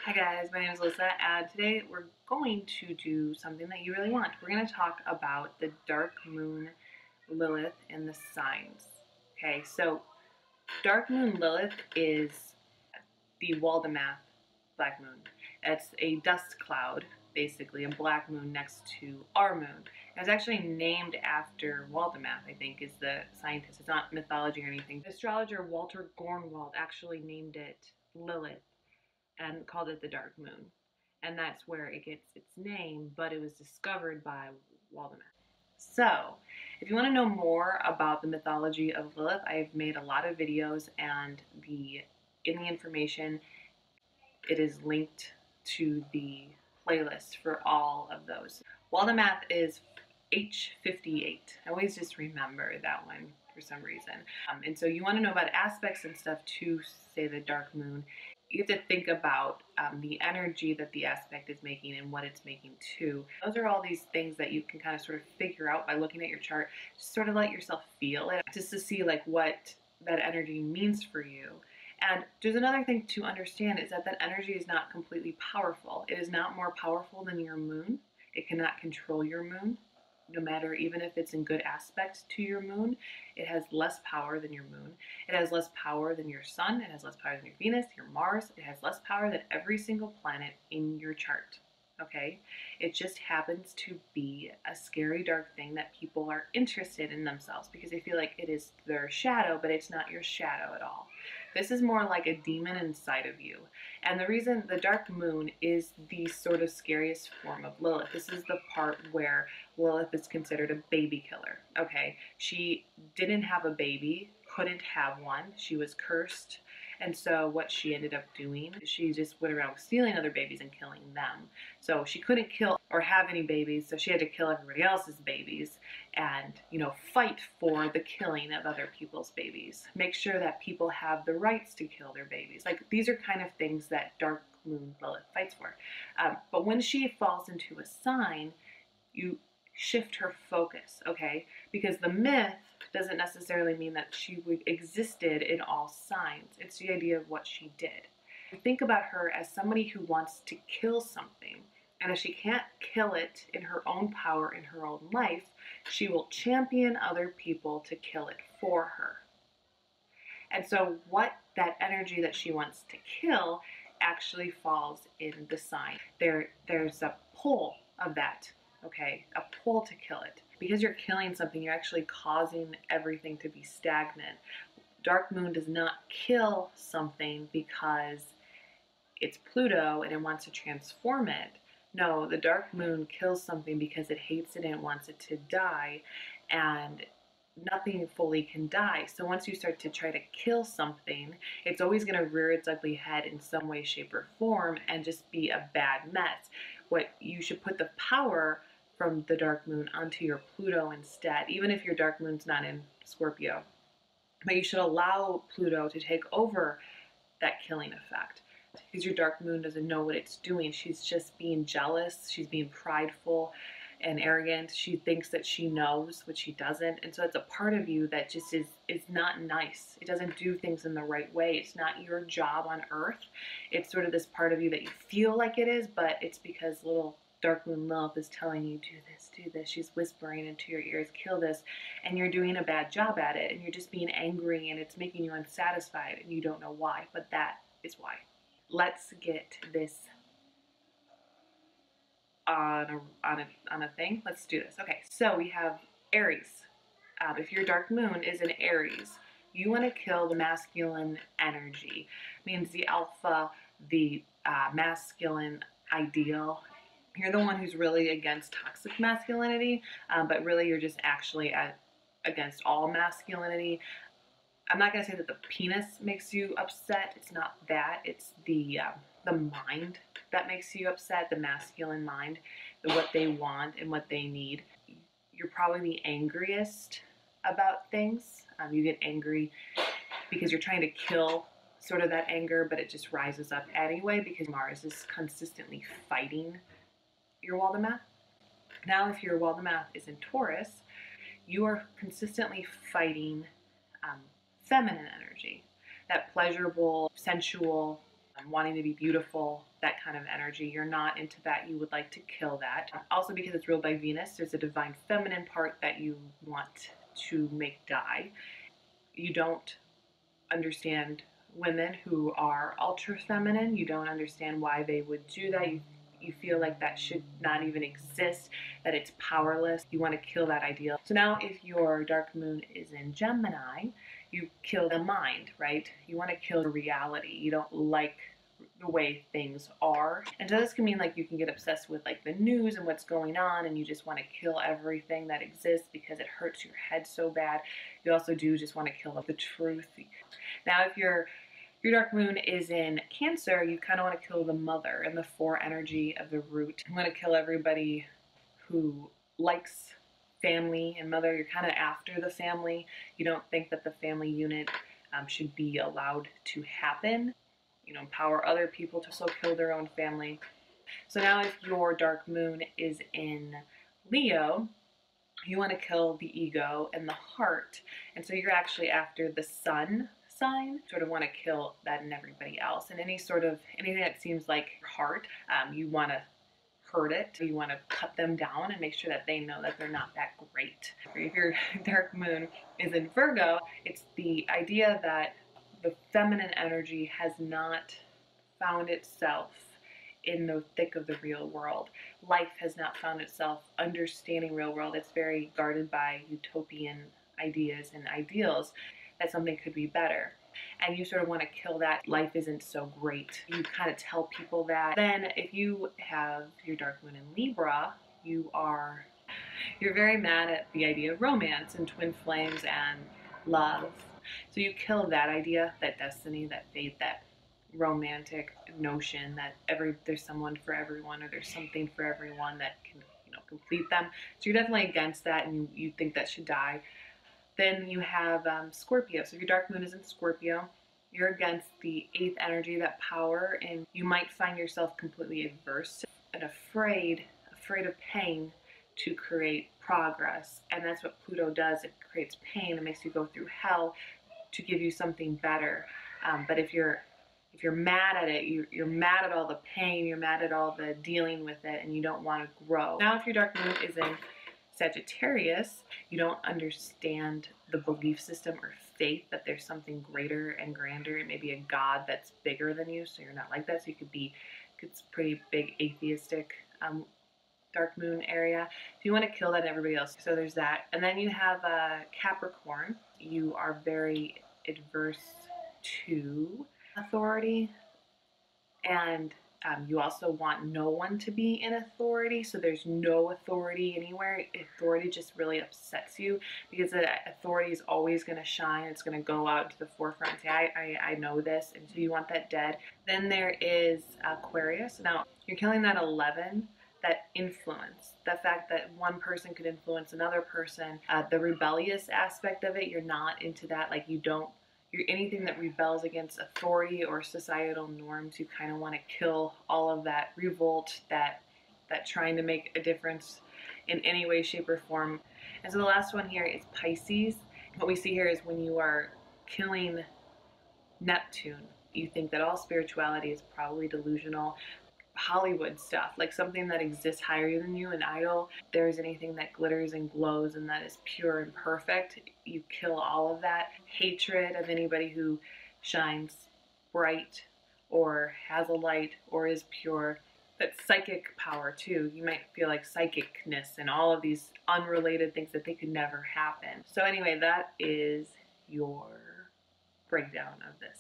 Hi guys, my name is Alyssa, and today we're going to do something that you really want. We're going to talk about the dark moon Lilith and the signs. Okay, so dark moon Lilith is the Waldemath black moon. It's a dust cloud, basically, a black moon next to our moon. It was actually named after Waldemath, I think, is the scientist. It's not mythology or anything. The astrologer Walter Gornwald actually named it Lilith and called it the dark moon. And that's where it gets its name, but it was discovered by Waldemath. So, if you want to know more about the mythology of Lilith, I've made a lot of videos, and in the information, it is linked to the playlist for all of those. Waldemath is H58. I always just remember that one for some reason. And so you want to know about aspects and stuff to, say, the dark moon. You have to think about the energy that the aspect is making and what it's making too. Those are all these things that you can kind of sort of figure out by looking at your chart. Just sort of let yourself feel it, just to see like what that energy means for you. And there's another thing to understand is that that energy is not completely powerful. It is not more powerful than your moon. It cannot control your moon. No matter, even if it's in good aspect to your moon, it has less power than your moon. It has less power than your sun. It has less power than your Venus, your Mars. It has less power than every single planet in your chart. Okay? It just happens to be a scary, dark thing that people are interested in themselves because they feel like it is their shadow, but it's not your shadow at all. This is more like a demon inside of you. And the reason the dark moon is the sort of scariest form of Lilith, this is the part where Lilith is considered a baby killer. Okay, she didn't have a baby, couldn't have one. She was cursed. And so what she ended up doing, she just went around stealing other babies and killing them. So she couldn't kill or have any babies, so she had to kill everybody else's babies and, fight for the killing of other people's babies. Make sure that people have the rights to kill their babies. Like, these are kind of things that dark moon Lilith fights for. But when she falls into a sign, you shift her focus, okay? Because the myth doesn't necessarily mean that she existed in all signs. It's the idea of what she did. Think about her as somebody who wants to kill something. And if she can't kill it in her own power, in her own life, she will champion other people to kill it for her. And so what that energy that she wants to kill actually falls in the sign. There's a pull of that, okay? A pull to kill it. Because you're killing something, you're actually causing everything to be stagnant. Dark moon does not kill something because it's Pluto and it wants to transform it. No, the dark moon kills something because it hates it and it wants it to die, and nothing fully can die. So once you start to try to kill something, it's always going to rear its ugly head in some way, shape, or form and just be a bad mess. What you should put the power from the dark moon onto your Pluto instead, even if your dark moon's not in Scorpio. But you should allow Pluto to take over that killing effect. Because your dark moon doesn't know what it's doing. She's just being jealous. She's being prideful and arrogant. She thinks that she knows what she doesn't. And so it's a part of you that just is not nice. It doesn't do things in the right way. It's not your job on earth. It's sort of this part of you that you feel like it is, but it's because little dark moon Lilith is telling you, do this, do this. She's whispering into your ears, kill this. And you're doing a bad job at it. And you're just being angry and it's making you unsatisfied and you don't know why. But that is why. Let's get this on a thing. Let's do this. Okay, so we have Aries. If your dark moon is in Aries, you want to kill the masculine energy. It means the alpha, the masculine ideal. You're the one who's really against toxic masculinity, but really you're just actually against all masculinity. I'm not going to say that the penis makes you upset. It's not that. It's the mind that makes you upset, the masculine mind, what they want and what they need. You're probably the angriest about things. You get angry because you're trying to kill sort of that anger, but it just rises up anyway because Mars is consistently fighting your Waldemath. Now, if your Waldemath is in Taurus, you are consistently fighting feminine energy, that pleasurable, sensual, wanting to be beautiful, that kind of energy. You're not into that. You would like to kill that. Also, because it's ruled by Venus, there's a divine feminine part that you want to make die. You don't understand women who are ultra feminine. You don't understand why they would do that. You feel like that should not even exist, that it's powerless. You want to kill that ideal. So now if your dark moon is in Gemini, you kill the mind, right? You want to kill the reality. You don't like the way things are. And so this can mean like you can get obsessed with like the news and what's going on, and you just want to kill everything that exists because it hurts your head so bad. You also do just want to kill the truth. Now if your dark moon is in Cancer, you kind of want to kill the mother and the four energy of the root. You want to kill everybody who likes family and mother. You're kind of after the family. You don't think that the family unit should be allowed to happen. You know, empower other people to also kill their own family. So now if your dark moon is in Leo, you want to kill the ego and the heart. And so you're actually after the sun sign, sort of want to kill that in everybody else. And anything that seems like heart, you want to hurt it. You want to cut them down and make sure that they know that they're not that great. If your dark moon is in Virgo, it's the idea that the feminine energy has not found itself in the thick of the real world. Life has not found itself understanding real world. It's very guarded by utopian ideas and ideals that something could be better. And you sort of want to kill that. Life isn't so great. You kind of tell people that. Then if you have your dark moon in Libra, you're very mad at the idea of romance and twin flames and love. So you kill that idea, that destiny, that fate, that romantic notion that there's someone for everyone, or there's something for everyone that can, complete them. So you're definitely against that, and you think that should die. Then you have Scorpio. So if your dark moon is in Scorpio, you're against the 8th energy, that power, and you might find yourself completely adverse and afraid of pain to create progress. And that's what Pluto does. It creates pain. It makes you go through hell to give you something better. But if you're mad at it, you're mad at all the pain, you're mad at all the dealing with it, and you don't want to grow. Now if your dark moon is in Sagittarius, you don't understand the belief system or faith that there's something greater and grander. It may be a God that's bigger than you, so you're not like that. So it's pretty big atheistic dark moon area. So you want to kill that and everybody else. So there's that. And then you have Capricorn. You are very adverse to authority, and you also want no one to be in authority. So there's no authority anywhere. Authority just really upsets you, because authority is always going to shine. It's going to go out to the forefront and say, I know this. And so you want that dead. Then there is Aquarius. Now you're killing that 11, that influence, the fact that one person could influence another person, the rebellious aspect of it. You're not into that. Like you're anything that rebels against authority or societal norms. You kind of want to kill all of that revolt, that trying to make a difference in any way, shape, or form. And so the last one here is Pisces. What we see here is when you are killing Neptune, you think that all spirituality is probably delusional. Hollywood stuff, like something that exists higher than you, an idol. If there's anything that glitters and glows and that is pure and perfect, you kill all of that. Hatred of anybody who shines bright or has a light or is pure. That's psychic power too. You might feel like psychicness and all of these unrelated things that they could never happen. So anyway, that is your breakdown of this.